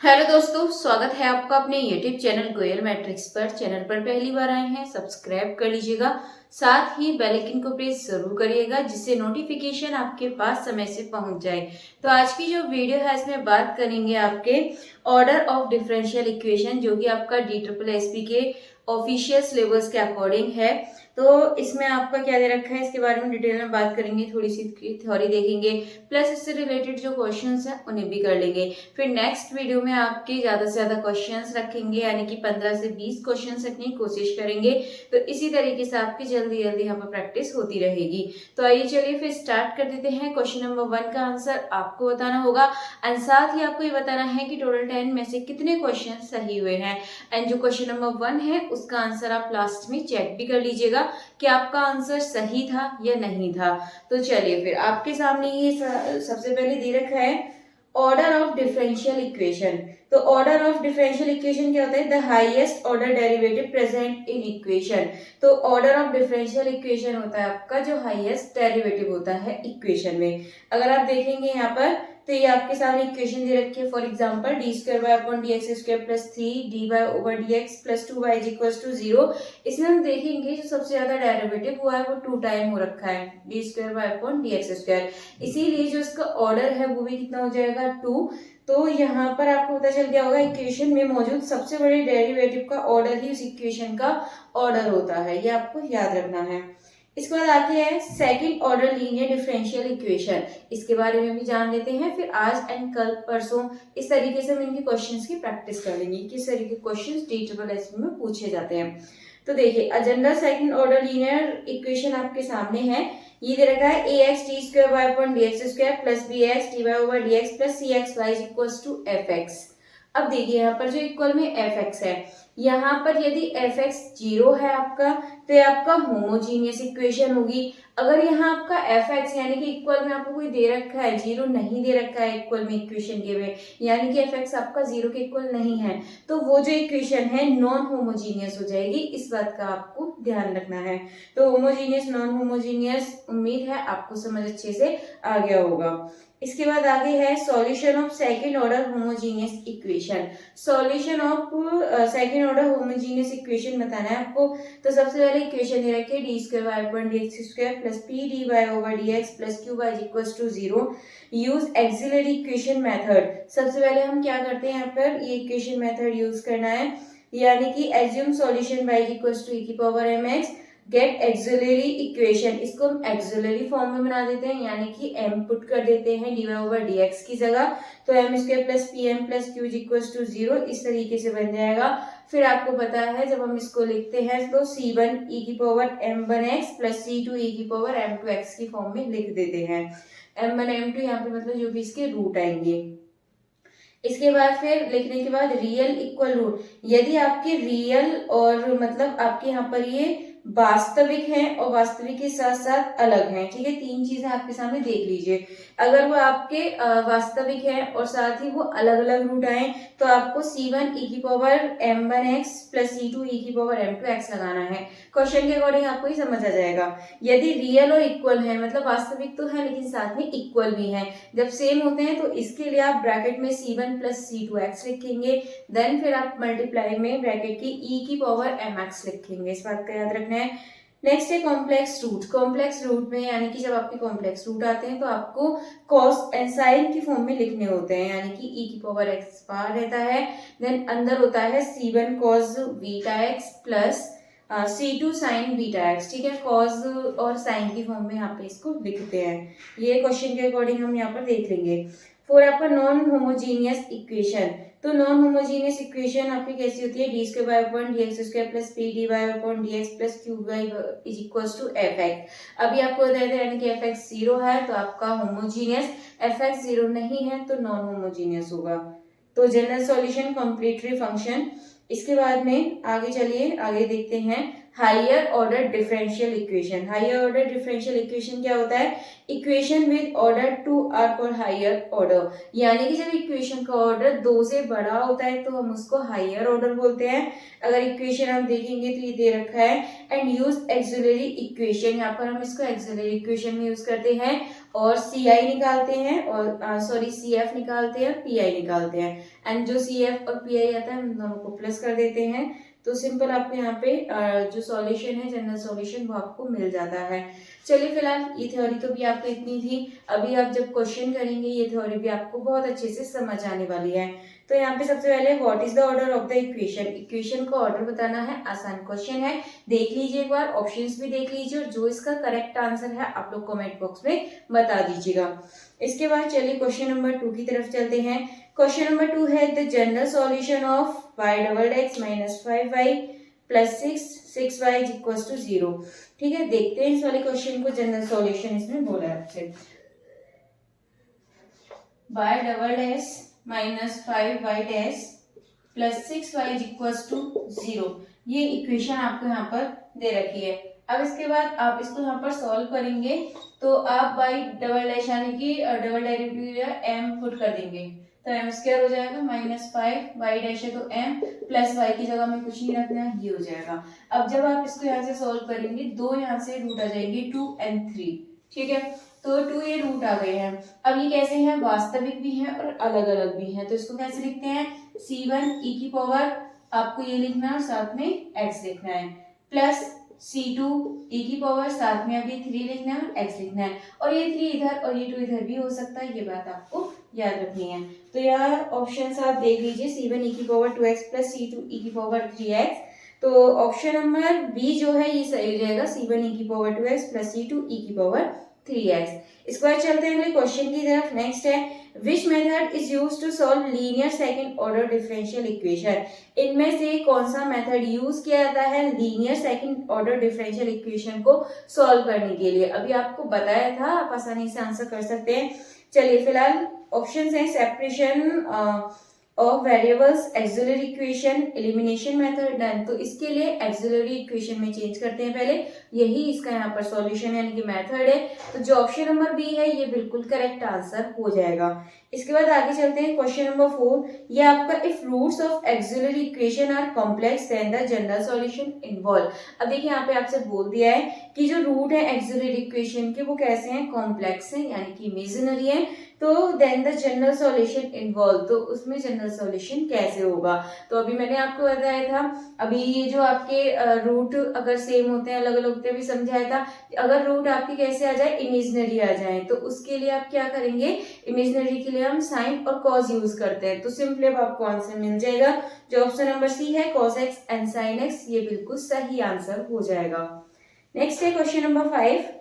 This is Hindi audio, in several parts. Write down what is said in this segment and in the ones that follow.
हेलो दोस्तों, स्वागत है आपका अपने यूट्यूब चैनल गोयल मैट्रिक्स पर। चैनल पर पहली बार आए हैं, सब्सक्राइब कर लीजिएगा। साथ ही बेल आइकन को प्रेस जरूर करिएगा, जिससे नोटिफिकेशन आपके पास समय से पहुंच जाए। तो आज की जो वीडियो है, इसमें बात करेंगे आपके ऑर्डर ऑफ डिफरेंशियल इक्वेशन, जो कि आपका DSSP के ऑफिशियल सिलेबस के अकॉर्डिंग है। तो इसमें आपका क्या दे रखा है, इसके बारे में डिटेल में बात करेंगे, थोड़ी सी थ्योरी देखेंगे, प्लस इससे रिलेटेड जो क्वेश्चंस हैं उन्हें भी कर लेंगे। फिर नेक्स्ट वीडियो में आपके ज्यादा से ज्यादा क्वेश्चंस रखेंगे, यानी कि 15 से 20 क्वेश्चंस रखने की कोशिश करेंगे। तो इसी तरीके से आपकी जल्दी जल्दी यहाँ पर प्रैक्टिस होती रहेगी। तो आइए चलिए फिर स्टार्ट कर देते हैं। क्वेश्चन नंबर 1 का आंसर आपको बताना होगा, एंड साथ ही आपको ये बताना है कि टोटल 10 में से कितने क्वेश्चन सही हुए हैं। एंड जो क्वेश्चन नंबर 1 है, उसका आंसर आप लास्ट में चेक भी कर लीजिएगा कि आपका आंसर सही था या नहीं था। तो चलिए फिर आपके सामने ये सबसे पहले दे रखा है ऑर्डर ऑफ डिफरेंशियल इक्वेशन। तो ऑर्डर ऑफ डिफरेंशियल इक्वेशन क्या होता है? The highest order derivative present in equation. तो ऑर्डर ऑफ डिफरेंशियल इक्वेशन होता है आपका जो हाईएस्ट डेरिवेटिव होता है इक्वेशन में। अगर आप देखेंगे यहाँ पर, तो ये आपके सामने इक्वेशन दे रखी है। For example d² plus 3dy/dx plus 2y is equal to 0। इसमें हम देखेंगे जो सबसे ज्यादा डेरिवेटिव हुआ है वो 2 टाइम हो रखा है d²/dx²। इसीलिए जो इसका ऑर्डर है वो भी कितना हो जाएगा 2। तो यहाँ पर आपको पता चल गया होगा इक्वेशन में मौजूद सबसे बड़े डेरिवेटिव का ऑर्डर ही उस इक्वेशन का ऑर्डर होता है, ये आपको याद रखना है। इसके बाद आगे है second order linear differential equation. इसके बारे में भी जान लेते हैं। फिर आज एंड कल परसों इस तरीके से हम इनके क्वेश्चंस की प्रैक्टिस कर लेंगे, किस तरीके के क्वेश्चंस DSSP में पूछे जाते हैं। तो देखिए, agenda second order linear equation आपके सामने है। ये दे रखा है ax/t² plus bx/dy/dx plus cxy is equal to fx। अब देखिए यहाँ पर जो इक्वल में fx है, यहाँ पर यदि fx 0 है आपका, तो ये आपका होमोजीनियस इक्वेशन होगी। अगर यहाँ आपका fx यानी कि इक्वल में आपको कोई दे रखा है, 0 नहीं दे रखा है इक्वल में इक्वेशन के में, यानी कि fx आपका 0 के इक्वल नहीं है, तो वो जो इक्वेशन है नॉन होमोजीनियस हो जाएगी। इस बात का आपको ध्यान रखना है। तो होमोजीनियस नॉन होमोजीनियस, उम्मीद है आपको समझ अच्छे से आ गया होगा। इसके बाद आगे है solution of second order homogeneous equation. Solution of second order homogeneous equation बताना है आपको। तो सबसे पहले इक्वेशन दे रखी है d²/dx² plus pdy/dx plus qy is equal to 0। Use auxiliary equation method. सबसे पहले हम क्या करते हैं, यहाँ पर ये इक्वेशन मेथड यूज करना है, यानी कि assume solution y is equal to e⁻mx get auxiliary equation. इसको हम एक्सिलरी फॉर्म में बना देते हैं, यानी कि m पुट कर देते हैं dy/dx की जगह। तो m² plus pm plus q is equal to 0 इस तरीके से बन जाएगा। फिर आपको पता है जब हम इसको लिखते हैं तो c1 e⁻m1x plus c2 e⁻m2x की फॉर्म में लिख देते हैं। m1 m2 यहाँ पे मतलब जो भी इसके रूट आएंगे। इसके बाद फिर लिखने के बाद रियल इक्वल रूट, यदि आपके रियल और मतलब आपके यहाँ पर ये वास्तविक है और वास्तविक के साथ साथ अलग है, ठीक है, 3 चीजें आपके सामने देख लीजिए। अगर वो आपके वास्तविक है और साथ ही वो अलग अलग रूट आए, तो आपको c1 e⁻m1x plus c2 e⁻m2x लगाना है। क्वेश्चन के अकॉर्डिंग आपको ही समझ आ जाएगा। यदि रियल और इक्वल है, मतलब वास्तविक तो है लेकिन साथ में इक्वल भी है, जब सेम होते हैं तो इसके लिए आप ब्रैकेट में c1 प्लस c2x लिखेंगे। देन फिर आप मल्टीप्लाई में ब्रैकेट की e⁻mx लिखेंगे। इस बात का याद रखना है। नेक्स्ट है कॉम्प्लेक्स रूट। कॉम्प्लेक्स रूट में यानी कि जब आपके कॉम्प्लेक्स रूट आते हैं तो आपको कॉस एंड साइन की फॉर्म में लिखने होते हैं, यानी कि e⁻x बाहर रहता है, देन अंदर होता है c1 cos βx plus c2 sin βx, ठीक है, कॉस और साइन की फॉर्म में यहाँ पे इसको लिखते हैं। ये क्वेश्चन के अकॉर्डिंग हम यहाँ पर देख लेंगे। फिर आपका नॉन होमोजीनियस इक्वेशन। तो नॉन होमोजीनियस इक्वेशन आपकी कैसी होती है? d² plus pdy/dx plus qy is equal to fx। अभी आपको बताया था, यानी कि fx 0 है तो आपका होमोजीनियस, fx 0 नहीं है तो नॉन होमोजीनियस होगा। तो जनरल सॉल्यूशन कॉम्प्लीटरी फंक्शन। इसके बाद में आगे चलिए, आगे देखते हैं higher order differential equation. Higher order differential equation क्या होता है? Equation with order 2 are called higher order, यानी कि जब इक्वेशन का ऑर्डर 2 से बड़ा होता है तो हम उसको हायर ऑर्डर बोलते हैं। अगर इक्वेशन हम देखेंगे तो ये दे रखा है एंड यूज एक्सिलरी इक्वेशन, यहाँ पर हम इसको एक्सिलरी इक्वेशन में यूज करते हैं। और सी आई निकालते हैं और सॉरी सी एफ निकालते हैं, पी आई निकालते हैं, एंड जो सी एफ और पी आई आता है हम दोनों को प्लस कर देते हैं। तो सिंपल आपको यहाँ पे जो सॉल्यूशन है, जनरल सॉल्यूशन, वो आपको मिल जाता है। चलिए फिलहाल ये थ्योरी तो भी आपको इतनी थी। अभी आप जब क्वेश्चन करेंगे ये थ्योरी भी आपको बहुत अच्छे से समझ आने वाली है। तो यहाँ पे सबसे पहले what is the order of the equation, equation का ऑर्डर बताना है। आसान क्वेश्चन है, देख लीजिए एक बार, ऑप्शंस भी देख लीजिए और जो इसका करेक्ट आंसर है आप लोग कमेंट बॉक्स में बता दीजिएगा। इसके बाद चलिए क्वेश्चन नंबर 2 की तरफ चलते हैं। क्वेश्चन नंबर 2 है the general solution of y double X minus 5y plus 6y is equal to 0। ठीक है, देखते हैं इस वाले क्वेश्चन को। जनरल सॉल्यूशन इसमें बोला है आपसे y double X minus 5y dash plus 6y is equal to 0। ये इक्वेशन आपको यहाँ पर दे रखी है। अब इसके बाद आप इसको यहाँ पर सॉल्व करेंगे तो आप y डबल डैश यानी कि डबल डेरिवेटिव m पुट कर देंगे तो एम स्क्वायर हो जाएगा माइनस 5 वाई डैश है तो एम प्लस वाई की जगह में कुछ नहीं रखना है, ये हो जाएगा। अब जब आप इसको यहाँ से सॉल्व करेंगे, दो यहाँ से रूट आ जाएंगे 2 and 3। ठीक है, तो 2 ये रूट आ गए हैं। अब ये कैसे हैं, वास्तविक भी हैं और अलग अलग भी हैं। तो इसको कैसे लिखते हैं, c1 e की पावर आपको ये लिखना है और साथ में x लिखना है, प्लस c2 e की पावर साथ में अभी 3 लिखना है और x लिखना है। और ये 3 इधर और ये 2 इधर भी हो सकता है, ये बात आपको याद रखनी है। तो यहाँ ऑप्शन आप देख लीजिए, c1 e की power 2x plus c2 e की पावर 3x। तो ऑप्शन नंबर बी जो है ये सही हो जाएगा, c1 e की power 2x plus c2 e की पावर 3x। इसके बाद चलते हैं अगले क्वेश्चन की तरफ। नेक्स्ट है which method is use to solve linear second order differential equation. इनमें से कौन सा मेथड यूज किया जाता है linear second order differential equation को सॉल्व करने के लिए। अभी आपको बताया था, आप आसानी से आंसर कर सकते हैं। चलिए फिलहाल ऑप्शंस हैं separation of variables, axillary equation, elimination method, done. तो इसके लिए एक्सिलरी इक्वेशन में चेंज करते हैं पहले, यही इसका यहाँ पर सॉल्यूशन यानी कि मेथड है। तो जो ऑप्शन नंबर बी है ये बिल्कुल करेक्ट आंसर हो जाएगा। इसके बाद आगे चलते हैं क्वेश्चन नंबर 4। ये आपका if roots of auxiliary equation are complex then the general solution involve. अब देखिए यहाँ पे आपसे बोल दिया है कि जो रूट है एक्सिलरी इक्वेशन के वो कैसे हैं, कॉम्प्लेक्स हैं यानी कि इमेजिनरी है। तो then the general solution involve, तो उसमें जनरल सॉल्यूशन कैसे होगा। तो अभी मैंने आपको बताया था, अभी ये जो आपके रूट अगर सेम होते हैं अलग अलग होते हैं, अभी समझाया था। अगर रूट आपके कैसे आ जाए, इमेजिनरी आ जाए, तो उसके लिए आप क्या करेंगे, इमेजिनरी के लिए हम साइन और कॉस यूज करते हैं। तो सिंपली अब आपको आंसर मिल जाएगा, जो ऑप्शन नंबर सी है cos x and sine x, ये बिल्कुल सही आंसर हो जाएगा। नेक्स्ट है question number 5।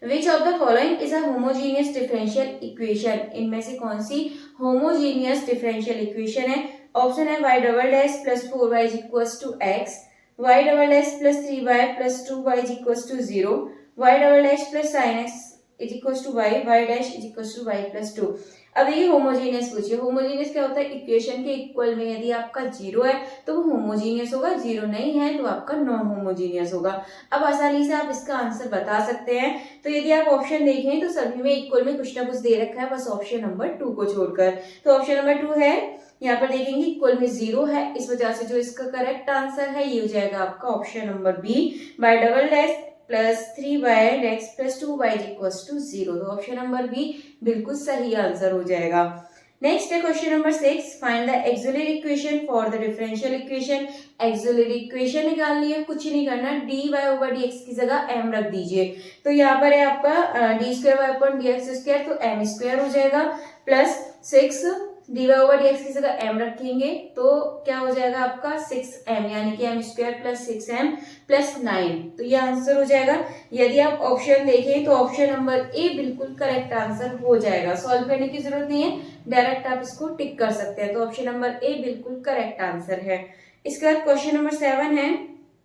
Which of the following is a homogeneous differential equation? इनमें से कौन सी homogeneous differential equation है। ऑप्शन है y double dash plus 4y is equals to x, y double dash plus 3y plus 2y is equals to 0, y double dash plus sin x is equals to y, y dash is equals to y plus 2। अब ये होमोजीनियस पूछिए। होमोजीनियस क्या होता है, इक्वेशन के इक्वल में यदि आपका 0 है तो वो होमोजीनियस होगा, 0 नहीं है तो आपका नॉन होमोजीनियस होगा। अब आसानी से आप इसका आंसर बता सकते हैं। तो यदि आप ऑप्शन देखें तो सभी में इक्वल में कुछ ना कुछ दे रखा है, बस ऑप्शन नंबर 2 को छोड़कर। तो ऑप्शन नंबर 2 है, यहाँ पर देखेंगे इक्वल में 0 है, इस वजह से जो इसका करेक्ट आंसर है ये हो जाएगा आपका option number B, by double dash plus 3y x plus 2y equals to 0। तो ऑप्शन नंबर बी बिल्कुल सही आंसर हो जाएगा। नेक्स्ट है question number 6। Find the axillary equation for the differential equation. Axillary equation निकालनी है, कुछ नहीं करना, dy ओवर dx की जगह m रख दीजिए। तो यहाँ पर है आपका D square Y upon D x square, तो m स्क्वायर हो जाएगा, प्लस 6 dy ओवर dx की जगह m रखेंगे तो क्या हो जाएगा आपका 6m, यानी कि m square plus 6m plus 9। तो ये आंसर हो जाएगा। यदि आप ऑप्शन देखें तो ऑप्शन नंबर ए बिल्कुल करेक्ट आंसर हो जाएगा, सॉल्व करने की जरूरत नहीं है, डायरेक्ट आप इसको टिक कर सकते हैं। तो ऑप्शन नंबर ए बिल्कुल करेक्ट आंसर है। इसके बाद क्वेश्चन नंबर 7 है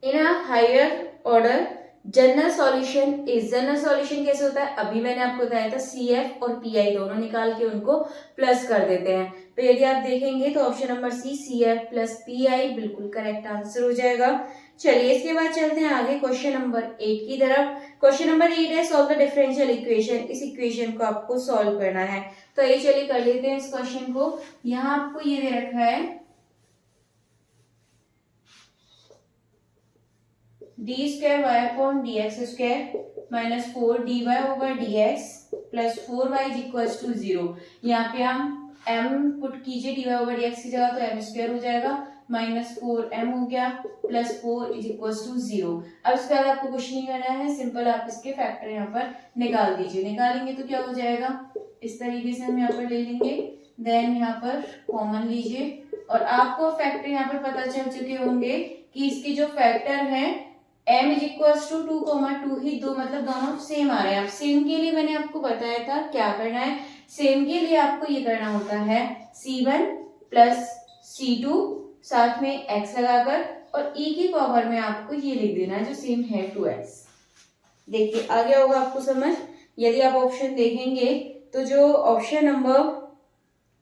in a higher order general solution is. General solution कैसे होता है, अभी मैंने आपको बताया था CF और PI दोनों निकाल के उनको प्लस कर देते हैं। तो यदि आप देखेंगे तो option number C CF plus PI बिल्कुल करेक्ट आंसर हो जाएगा। चलिए इसके बाद चलते हैं आगे क्वेश्चन नंबर 8 की तरफ। क्वेश्चन नंबर 8 है सॉल्व द डिफरेंशियल इक्वेशन। इस इक्वेशन को आपको सॉल्व करना है। तो ये चलिए कर लेते हैं इस क्वेश्चन को। यहाँ आपको ये दे रखा है d square Y upon D x square minus 4 dy over dx plus 4y is equal to 0। यहाँ पे हम m पुट कीजिए dy ओवर dx की जगह, तो m स्क्वायर हो जाएगा, माइनस 4m हो गया, प्लस 4 इज इक्वल टू 0। अब इसके बाद आपको कुछ नहीं करना है, सिंपल आप इसके फैक्टर यहाँ पर निकाल दीजिए। निकालेंगे तो क्या हो जाएगा, इस तरीके से हम यहाँ पर ले लेंगे, देन यहाँ पर कॉमन लीजिए और आपको फैक्टर यहाँ पर पता चल चुके होंगे कि इसके जो फैक्टर हैं m इज इक्वल टू 2,2 ही दो, मतलब दोनों सेम आ रहे हैं। अब सेम के लिए मैंने आपको बताया था क्या करना है, सेम के लिए आपको ये करना होता है c1 प्लस c2 साथ में x लगाकर और e की पावर में आपको ये लिख देना है जो सेम है 2x। देखिए आ गया होगा आपको समझ। यदि आप ऑप्शन देखेंगे तो जो ऑप्शन नंबर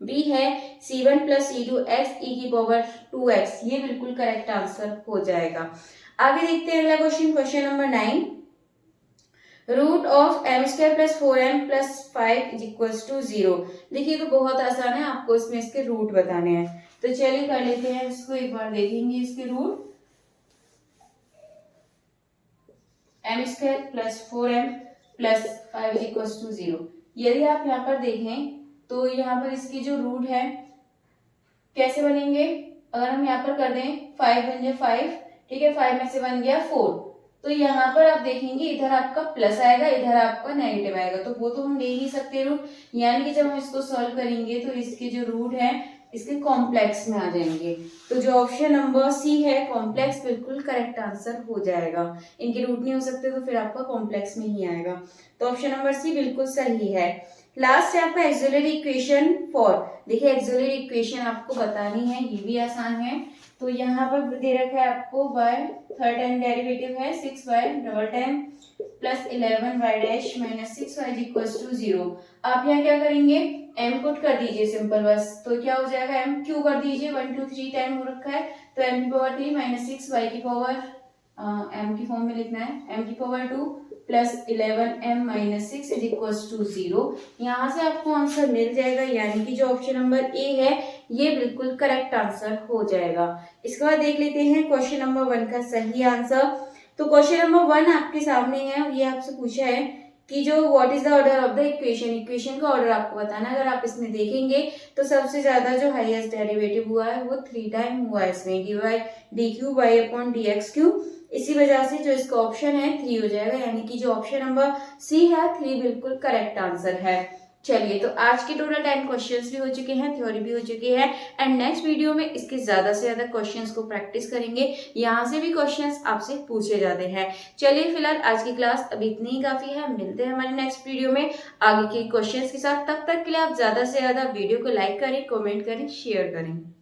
बी है c1 plus c2 x e की पावर 2x, ये बिल्कुल करेक्ट आंसर हो जाएगा। आगे देखते हैं अगला question, question number 9। Root of m square plus 4m plus 5 is equal to 0। देखिए तो बहुत आसान है, आपको इसमें इसके रूट बताने हैं, तो चलिए कर लेते हैं इसको, एक बार देखेंगे इसके root. m square plus 4m plus 5 is equal to 0। यदि आप यहाँ पर देखें तो यहाँ पर इसके जो रूट है कैसे बनेंगे, अगर हम यहाँ पर कर दें 5 बन जाए 5, ठीक है, 5 में से 1 गया 4, तो यहाँ पर आप देखेंगे इधर आपका प्लस आएगा, इधर आपका नेगेटिव आएगा, तो वो तो हम ले ही नहीं सकते रूट, यानी कि जब हम इसको सॉल्व करेंगे तो इसके जो रूट है इसके कॉम्प्लेक्स में आ जाएंगे। तो जो ऑप्शन नंबर सी है कॉम्प्लेक्स, बिल्कुल करेक्ट आंसर हो जाएगा। इनके रूट नहीं हो सकते तो फिर आपका कॉम्प्लेक्स में ही आएगा, तो ऑप्शन नंबर सी बिल्कुल सही है। लास्ट है आपका एक्सिलरी इक्वेशन 4। देखिए एक्सिलरी इक्वेशन आपको बतानी है, ये भी आसान है। तो यहाँ पर दे रखा है आपको y, थर्ड टाइम डेरिवेटिव है 6y double time plus 11y dash minus 6y is equal to 0। आप यहाँ क्या करेंगे, m पुट कर दीजिए सिंपल बस, तो क्या हो जाएगा m क्यू कर दीजिए, 1 2 3 टाइम हो रखा है, तो m की पावर 3 माइनस 6y की पावर m की फॉर्म में लिखना है, m की power 2 plus 11m minus 6 is equal to 0। यहाँ से आपको आंसर मिल जाएगा, यानी कि जो ऑप्शन नंबर ए है ये बिल्कुल करेक्ट आंसर हो जाएगा। इसके बाद देख लेते हैं क्वेश्चन नंबर 1 का सही आंसर। तो क्वेश्चन नंबर 1 आपके सामने है और ये आपसे पूछा है कि जो what is the order of the equation, equation का ऑर्डर आपको बताना है। अगर आप इसमें देखेंगे तो सबसे ज्यादा जो हाईएस्ट डेरिवेटिव हुआ है वो 3 टाइम हुआ है इसमें, dy dq y upon dx cube. इसी वजह से जो इसका ऑप्शन है 3 हो जाएगा, यानी कि जो ऑप्शन नंबर सी है 3 बिल्कुल करेक्ट आंसर है। चलिए तो आज के टोटल 10 क्वेश्चंस भी हो चुके हैं, थ्योरी भी हो चुकी है, एंड नेक्स्ट वीडियो में इसके ज्यादा से ज्यादा क्वेश्चंस को प्रैक्टिस करेंगे। यहाँ से भी क्वेश्चंस आपसे पूछे जाते हैं। चलिए फिलहाल आज की क्लास अभी इतनी ही काफी है, मिलते हैं हमारे नेक्स्ट वीडियो में आगे के क्वेश्चंस के साथ। तब तक के लिए आप ज्यादा से ज्यादा वीडियो को लाइक करें, कमेंट करें, शेयर करें।